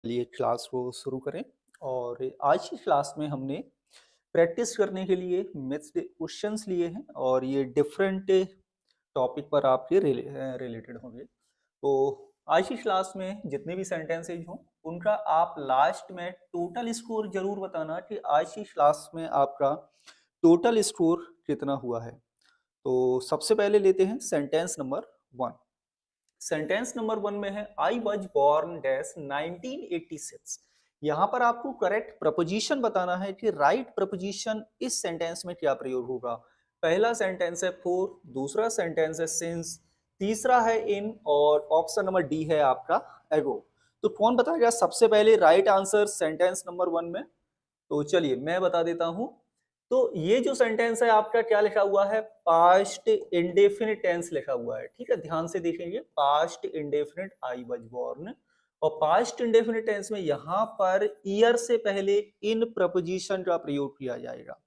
चलिए क्लास को शुरू करें। और आज की क्लास में हमने प्रैक्टिस करने के लिए मैथ्स के क्वेश्चंस लिए हैं और ये डिफरेंट टॉपिक पर आपके रिलेटेड होंगे। तो आज की क्लास में जितने भी सेंटेंसेज हों उनका आप लास्ट में टोटल स्कोर जरूर बताना कि आज की क्लास में आपका टोटल स्कोर कितना हुआ है। तो सबसे पहले लेते हैं सेंटेंस नंबर 1। सेंटेंस नंबर 1 में है आई वॉज बॉर्न डैश 1986। यहां पर आपको करेक्ट प्रपोजिशन बताना है कि राइट प्रपोजिशन इस सेंटेंस में क्या प्रयोग होगा। पहला सेंटेंस है फॉर, दूसरा सेंटेंस है सिंस, तीसरा है इन और ऑप्शन नंबर डी है आपका एगो। तो कौन बताएगा सबसे पहले राइट आंसर सेंटेंस नंबर 1 में? तो चलिए मैं बता देता हूं। तो ये जो सेंटेंस है आपका क्या लिखा हुआ है, पास्ट इंडेफिनिट टेंस लिखा हुआ है। ठीक है, ध्यान से देखेंगे, past indefinite I was born. और पास्ट इंडेफिनिट टेंस में यहां पर ईयर से पहले इन प्रपोजिशन का प्रयोग किया जाएगा।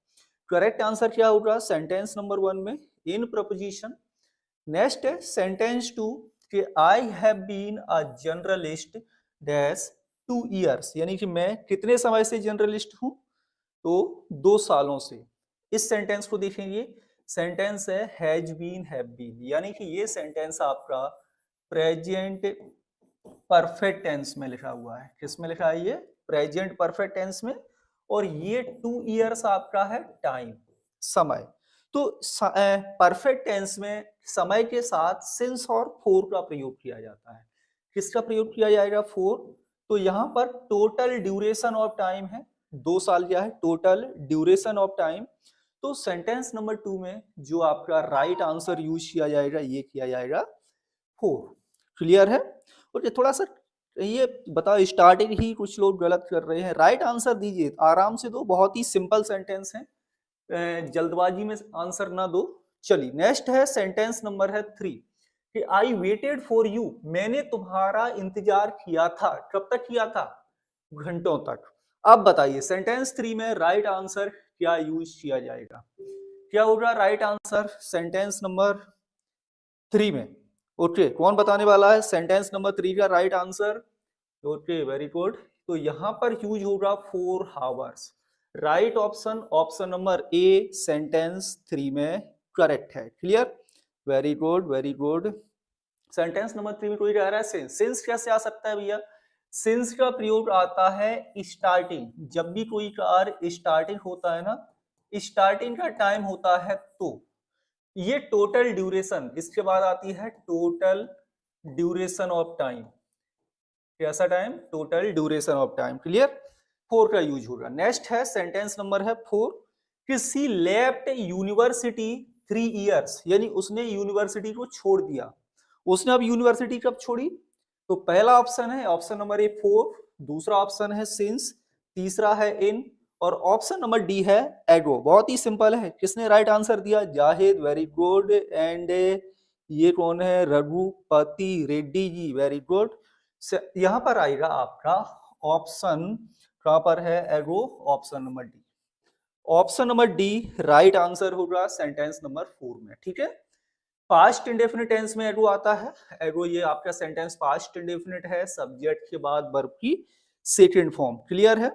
करेक्ट आंसर क्या होगा सेंटेंस नंबर 1 में? In preposition. नेक्स्ट है सेंटेंस 2 कि I have been a journalist dash 2 years, यानी कि मैं कितने समय से जर्नलिस्ट हूं? तो 2 सालों से। इस सेंटेंस को देखेंगे, सेंटेंस है हैज बीन हैव बीन, यानी कि ये सेंटेंस आपका प्रेजेंट परफेक्ट टेंस में लिखा हुआ है। किस में लिखा है ये? प्रेजेंट परफेक्ट टेंस में। और ये 2 years आपका है टाइम, समय। तो परफेक्ट टेंस में समय के साथ सिंस और फोर का प्रयोग किया जाता है। किसका प्रयोग किया जाएगा? फोर। तो यहां पर टोटल ड्यूरेशन ऑफ टाइम है 2 साल। क्या है? Total duration of time. तो सेंटेंस नंबर 2 में जो आपका राइट आंसर यूज किया जाएगा ये किया जाएगा फोर। क्लियर है? और ये थोड़ा सा ये बताओ, स्टार्टिंग ही कुछ लोग गलत कर रहे हैं। राइट आंसर दीजिए, आराम से दो, बहुत ही सिंपल सेंटेंस है, जल्दबाजी में आंसर ना दो। चलिए नेक्स्ट है सेंटेंस नंबर है 3 कि आई वेटेड फॉर यू, मैंने तुम्हारा इंतजार किया था। कब तक किया था? घंटों तक। अब बताइए सेंटेंस 3 में राइट आंसर क्या यूज किया जाएगा? क्या होगा राइट आंसर सेंटेंस नंबर 3 में? ओके, कौन बताने वाला है सेंटेंस नंबर 3 का right answer? Okay, very good. तो यहां पर यूज होगा 4 hours। Right option option number a sentence 3 में करेक्ट है। Clear? Very good, very good. Sentence number 3 में कोई कह रहा है सिंस। सिंस कैसे आ सकता है भैया? सिंस का प्रयोग आता है स्टार्टिंग। जब भी कोई कार्य स्टार्टिंग होता है ना, स्टार्टिंग का टाइम होता है, तो ये टोटल ड्यूरेशन, इसके बाद आती है टोटल ड्यूरेशन ऑफ टाइम। कैसा time? Total duration of time. Clear? Four का यूज होगा। नेक्स्ट है सेंटेंस नंबर है 4 कि सी लेफ्ट यूनिवर्सिटी 3 years, यानी उसने यूनिवर्सिटी को छोड़ दिया। उसने अब यूनिवर्सिटी कब छोड़ी? तो पहला ऑप्शन है ऑप्शन नंबर ए 4, दूसरा ऑप्शन है सिंस, तीसरा है इन और ऑप्शन नंबर डी है एगो। बहुत ही सिंपल है। किसने राइट आंसर दिया? Zahid, very good. एंड ये कौन है? Raghupati Reddy ji, very good. यहां पर आएगा आपका ऑप्शन, कहां पर है? एगो, option number D. Option number D right answer होगा सेंटेंस नंबर 4 में। ठीक है, पास्ट इंडेफिनिट टेंस में एगो आता है। एगो ये आपका सेंटेंस पास्ट इंडेफिनिट है, सब्जेक्ट के बाद वर्ब की सेकंड फॉर्म। क्लियर है?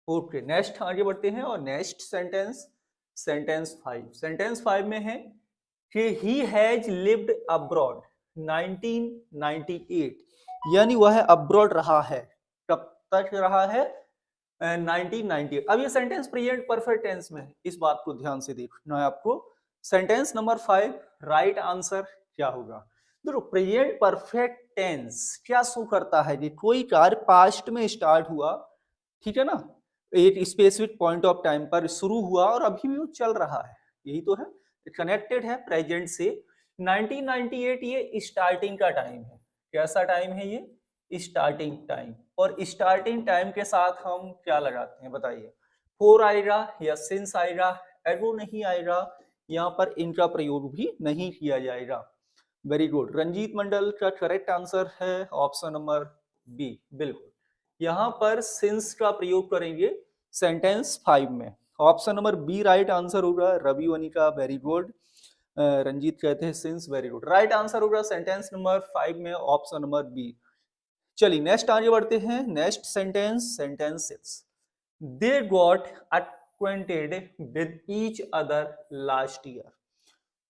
ओके, नेक्स्ट आगे बढ़ते हैं और नेक्स्ट सेंटेंस, सेंटेंस 5। सेंटेंस 5 में है कि ही हैज लिव्ड अब्रॉड 1998, यानी वह अब्रॉड रहा है। कब तक रहा है? 1998। अब ये सेंटेंस प्रेजेंट परफेक्ट टेंस में है, इस बात को ध्यान से देखना है आपको। सेंटेंस नंबर 5 राइट आंसर क्या होगा? देखो, प्रेजेंट परफेक्ट टेंस क्या शो करता है कि कोई कार्य पास्ट में स्टार्ट हुआ, ठीक है ना, एक स्पेसिफिक पॉइंट ऑफ टाइम पर शुरू हुआ और अभी भी वो चल रहा है। यही तो है, कनेक्टेड है प्रेजेंट से। 1998 ये स्टार्टिंग का टाइम है। कैसा टाइम है ये? Starting time. और स्टार्टिंग टाइम के साथ हम क्या लगाते हैं बताइए? फोर आएगा या सिंस आएगा? एगो नहीं आएगा। यहाँ पर इनका प्रयोग भी नहीं किया जाएगा। Very good. रंजीत मंडल का करेक्ट आंसर है ऑप्शन नंबर बी। बिल्कुल, यहाँ पर सिंस का प्रयोग करेंगे सेंटेंस 5 में। Option number B right answer होगा। Ravi Vanika, very good. रंजीत कहते हैं since, very good. Right answer होगा सेंटेंस नंबर 5 में ऑप्शन नंबर बी। चलिए नेक्स्ट आगे बढ़ते हैं। Next sentence, sentence 6, they got acquainted with each other last year।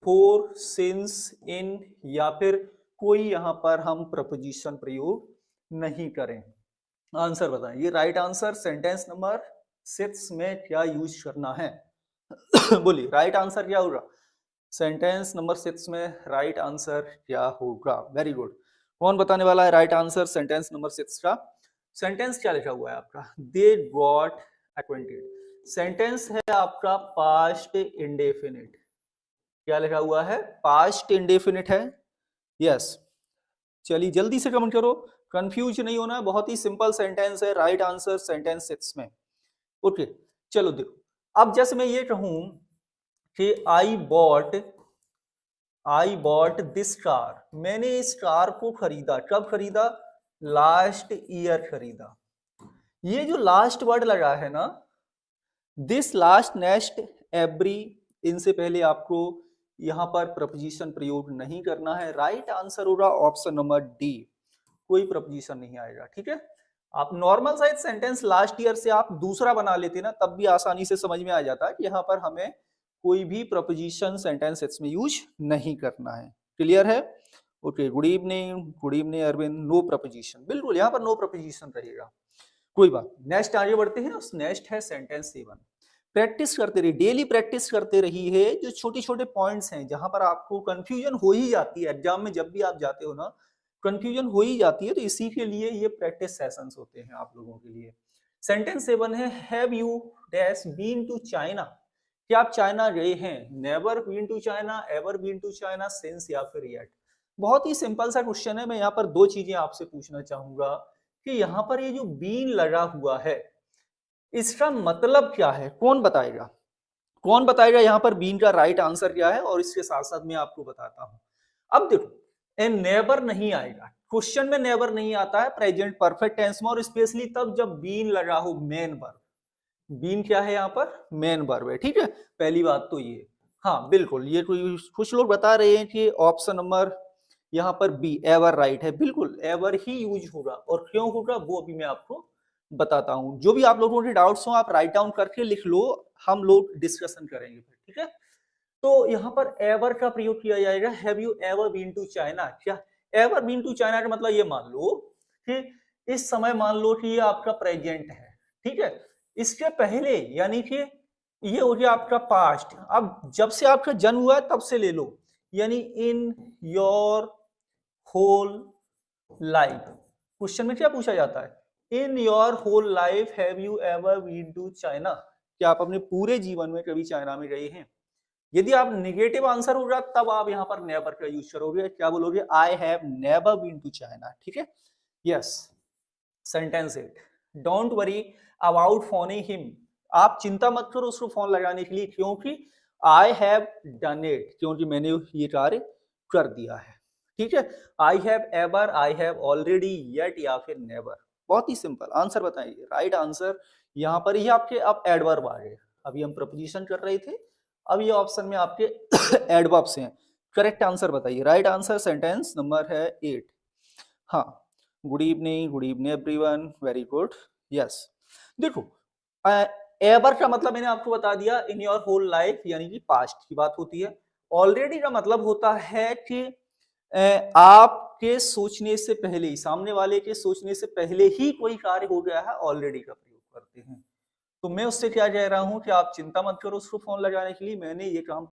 For since in या फिर कोई यहां पर हम प्रपोजिशन प्रयोग नहीं करें। आंसर बताएं, ये राइट आंसर सेंटेंस नंबर 6 में क्या यूज करना है? बोलिए राइट आंसर क्या होगा? सेंटेंस नंबर 6 में राइट आंसर क्या होगा? Very good. कौन बताने वाला है राइट आंसर सेंटेंस नंबर 6 का? सेंटेंस क्या लिखा हुआ है आपका? They got acquainted. सेंटेंस है आपका पास्ट इंडेफिनिट। क्या लिखा हुआ है? पास्ट इंडेफिनिट है। यस, चलिए जल्दी से कमेंट करो, कंफ्यूज नहीं होना है, बहुत ही सिंपल सेंटेंस है। राइट आंसर सेंटेंस 6 में। ओके चलो देखो, अब जैसे मैं ये कहूं कि आई बॉट दिस कार, मैंने इस कार को खरीदा। कब खरीदा? लास्ट ईयर खरीदा। ये जो लास्ट वर्ड लगा है ना, दिस, लास्ट, नेक्स्ट, एवरी, इनसे पहले आपको यहां पर प्रपोजिशन प्रयोग नहीं करना है। राइट आंसर होगा ऑप्शन नंबर डी, कोई प्रपोजिशन नहीं आएगा। ठीक है, आप normal size sentence last year से आप दूसरा बना लेते ना, तब भी आसानी से समझ में आ जाता है कि यहाँ पर हमें कोई भी प्रपोजिशन सेंटेंस इसमें यूज नहीं करना है। क्लियर है? Okay, good evening Arvind, no preposition, बिल्कुल यहाँ पर नो प्रपोजिशन रहेगा, कोई बात। नेक्स्ट आगे बढ़ते हैं। नेक्स्ट है सेंटेंस 7। प्रैक्टिस करते रहिए, डेली प्रैक्टिस करते रहिए। जो छोटे छोटे पॉइंट्स हैं जहां पर आपको कंफ्यूजन हो ही जाती है एग्जाम में, जब भी आप जाते हो ना कंफ्यूजन हो ही जाती है, तो इसी के लिए ये प्रैक्टिस सेशंस होते हैं आप लोगों के लिए। सेंटेंस 7 है, have you dash been to China. क्या आप चाइना गए हैं? Never been to China, ever been to China, since या फिर येट। बहुत ही सिंपल सा क्वेश्चन है। मैं यहाँ पर दो चीजें आपसे पूछना चाहूंगा कि यहाँ पर ये जो बीन लगा हुआ है इसका मतलब क्या है? कौन बताएगा? कौन बताएगा यहाँ पर बीन का राइट आंसर क्या है? और इसके साथ साथ मैं आपको बताता हूं। अब देखो, ए नेवर नहीं आएगा क्वेश्चन में, नेवर नहीं आता है प्रेजेंट परफेक्ट टेंस में, और स्पेशली तब जब बीन लगा हो मेन वर्ब। बीन क्या है यहाँ पर? मेन वर्ब है। ठीक है, पहली बात तो ये। हाँ बिल्कुल, ये कुछ लोग बता रहे हैं कि ऑप्शन नंबर यहाँ पर बी एवर राइट है। बिल्कुल एवर ही यूज होगा, और क्यों होगा वो अभी मैं आपको बताता हूं। जो भी आप लोगों के डाउट्स हो आप राइट डाउन करके लिख लो, हम लोग डिस्कशन करेंगे फिर। ठीक है, तो यहाँ पर एवर का प्रयोग किया जाएगा। Have you ever been to China. क्या एवर बीन टू चाइना का मतलब ये मान लो कि इस समय मान लो कि ये आपका प्रेजेंट है। ठीक है, इसके पहले यानी कि ये हो गया आपका पास्ट। अब जब से आपका जन्म हुआ है तब से ले लो, यानी in your whole life. Question में क्या पूछा जाता है? In your whole life have you ever been to China. क्या आप अपने पूरे जीवन में कभी चाइना में गए हैं? यदि आप निगेटिव आंसर होगा तब आप यहाँ पर नेवर का यूज करोगे। क्या बोलोगे? I have never been to China. ठीक है, yes. Sentence 8, don't worry about phoning him. आप चिंता मत करो उसको फोन लगाने के लिए, क्योंकि आई हैव डन इट, क्योंकि मैंने ये कार्य कर दिया है। ठीक है, I have ever, I have already, yet या फिर नेवर। बहुत ही सिंपल आंसर बताइए। राइट आंसर यहाँ पर ही आपके अब एडवर्ब आ गए। अभी हम प्रपोजिशन कर रहे थे, अब ये ऑप्शन में आपके एडवर्ब्स हैं। करेक्ट आंसर बताइए। राइट आंसर सेंटेंस नंबर है 8। हाँ, good evening everyone, very good. Yes, देखो एवर का मतलब मैंने आपको बता दिया, इन योर होल लाइफ यानी कि पास्ट की बात होती है। ऑलरेडी का मतलब होता है कि आपके सोचने से पहले ही, सामने वाले के सोचने से पहले ही कोई कार्य हो गया है, ऑलरेडी का प्रयोग करते हैं। तो मैं उससे क्या कह रहा हूं कि आप चिंता मत करो उसको फोन लगाने के लिए, मैंने ये काम